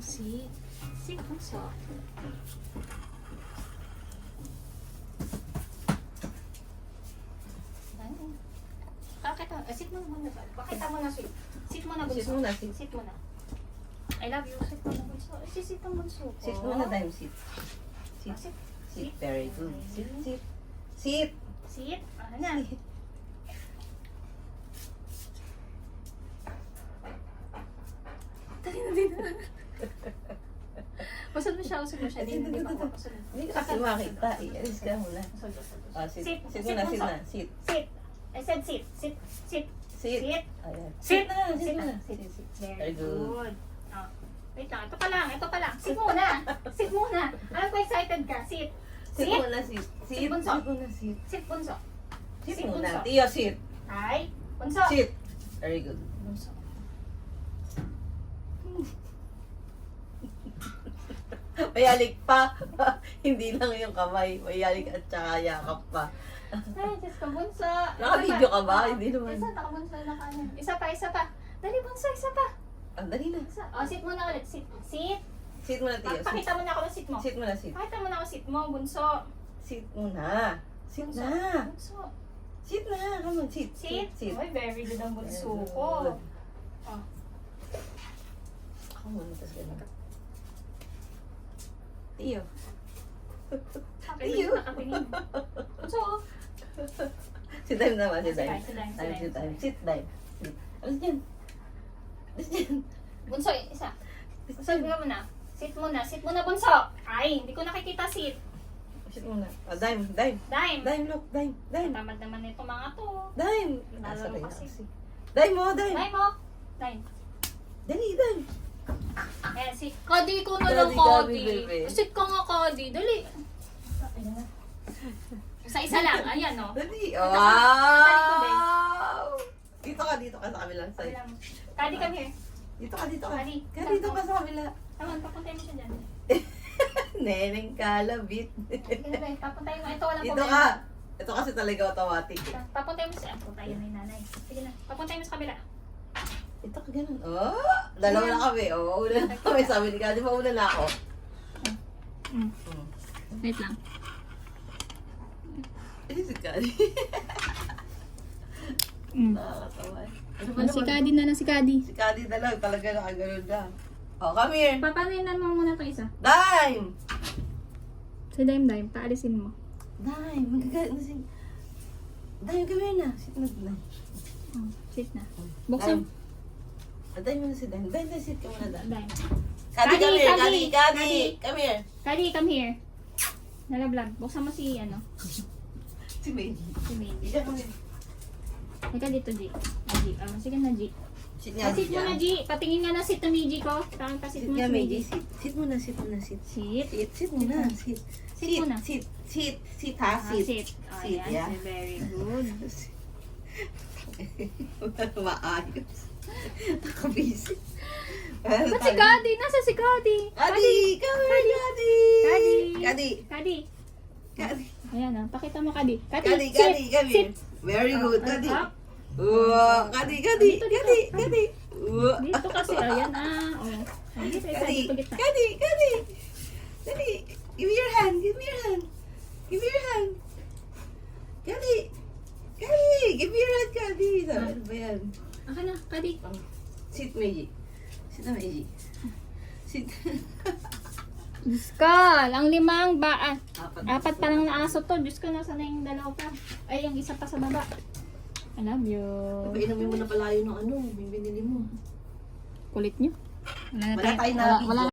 Sit. Sit, bunso. Sit mo muna. Pakita mo na, sit. Sit mo na, bunso. Sit muna, sit. Sit mo na. I love you. Sit mo na, bunso. Sit ang bunso ko. Sit muna, Dime. Sit. Sit. Sit. Sit. Very good. Sit. Sit. Sit. Sit. Ano na? Dali na, dali na. Usad mo siya, usad mo siya. Hindi pa ako. Usad mo. Hindi ka kasi makita. Ialis ka muna. Usad, usad, usad. Ah, sit. Sit. Sit Sit, muna, sit bunso. na. Sit. Sit. I said sit. Sit. Sit. Sit. Sit. Ayan. Sit. na. Sit Sit na. na. Sit. Sit. Sit. Very Very good. good. Oh. Wait lang. Ito pa lang. Ito pa lang. Sit muna. Sit muna. Alam ko excited ka. Sit. Sit Sit. muna, sit. Sit. Sit, bunso. Sit muna, sit. Sit, bunso. Sit Sit, muna. bunso. Tiyo, sit. Ay. Bunso. Sit. Very good. Bunso. Mayalik pa. Hindi lang yung kamay. Mayalik at saka yakap pa. Ay, Diyos ko, bunso. Naka-video ka ba? Oo. Hindi naman. Isa, nakabunso na kanin. Isa pa, isa pa. Dali, bunso, isa pa. Ang dali na. Isa. Oh, sit muna ulit. Sit. Sit. Sit muna, Tiyo. Sit. Pakita mo na ako ng sit mo. Sit muna, sit. Pakita mo na ako sit mo, bunso. Sit muna. Sit Bunso. na. Bunso. Sit na. Come on, sit. Sit. Sit. Uy, very good ang bunso Very ko. good. Oh. Ako muna, tapos gano'n. Tiyo. Tiyo. Nakatingin. Bunso. Si Dime naman, si Si Dime. Dime, si Dime, si Dime, si Dime. Dime. Sit, Dime. Sit. Alis dyan. Alis dyan. Bunso, isa. Bunso, bigyan mo na. Sit muna. Sit muna, bunso. Ay, hindi ko nakikita sit. Sit muna. Ah, Dime, Dime. Dime. Dime, look. Dime, Dime. Tamad naman nito mga to. Dime. Nalaro Nasa rin kasi. kasi. Dime mo, Dime. Dime mo. Dime. Dali, Dime. Ayan, si Cody ko na lang, Cody, Cody. baby. Sit ka nga, Cody. Dali. Isa-isa lang. Ayan, no. Dali. Sa likod eh. Wow! Dito ka sa kabilang side. Cody, come here. Dito ka. Dali. Kaya dito ka sa kabila. Taman, papuntayin mo siya dyan. Neneng kalabit. Sige na, papuntayin mo. Ito, walang Dito problema. ka. Ito kasi talaga automatic. eh. Papuntayin mo siya. Puntayin na yung nanay. Sige na, papuntayin mo sa kabila. Ito ka ganun. Oh! Dalawa na kami. Oh, una na kami. Sabi ni Kadi, mauna na ako. Mm. Wait lang. Eh, si Kadi. Nakakatawa. Ano ba Si naman? Cody na lang, si Cody. Si Kadi na lang. Talaga nakagano'n na. Oh, come here. Papanayin mo muna itong isa. Dime! Si Dime, paalisin mo. Dime, magagalit na si... Dime, come here na. Sit na, Dime. Oh, sit na. Buksan. Dime mo na si Dime. Dime, sit ka muna, Dime. Dime. Kadi, come here. Kadi, Kadi, Kadi. come here. Cody, come here. Nalablag. Buksan mo si, Si Baby. si Baby. Diyan mo rin. Ika dito, G. Ah, G. Ah, sige na, G. Sit nga, Sit mo na, G. Patingin nga na sit na Meiji ko. Parang pasit Sit mo nga, si Meiji. Meiji. Sit. Sit muna, sit muna, sit. Sit. Sit muna, sit. Sit muna. Sit, sit, sit ha, Ah, sit. sit. Oh, Sit, yan. yeah. Very good. Maayos. Nakabisi. Ba't si Cody? Nasa si Cody? Kadi, come here, Kadi. Cody. Kadi. Cody. Kadi. Ayan na. Pakita mo, Cody. Kadi, Cody, Kadi, sit. come here. Sit. Very good, Oh, Kadi. up. Wow, Kadi, Kadi, Dito, dito. Kadi, Kadi. Wow. Dito kasi. Ayan ah. Oh. Oh, dito, isa. Kadi, Dito, gitna. Kadi, Kadi. Kadi, give me your hand, give me your hand. Give me your hand. Kadi. Kadi, give me your hand, Kadi. Ano ba yan? Aka na, Cody. Sit, Meiji. Sit na, Meiji. Sit. Diyos ka, ang limang ba? Apat. Apat pa lang na aso to. Diyos ko, nasa na yung dalawa pa. Ay, yung isa pa sa baba. I love you. Painumin mo na pala yun ng ano, yung binili mo. Kulit nyo. Wala tayong wala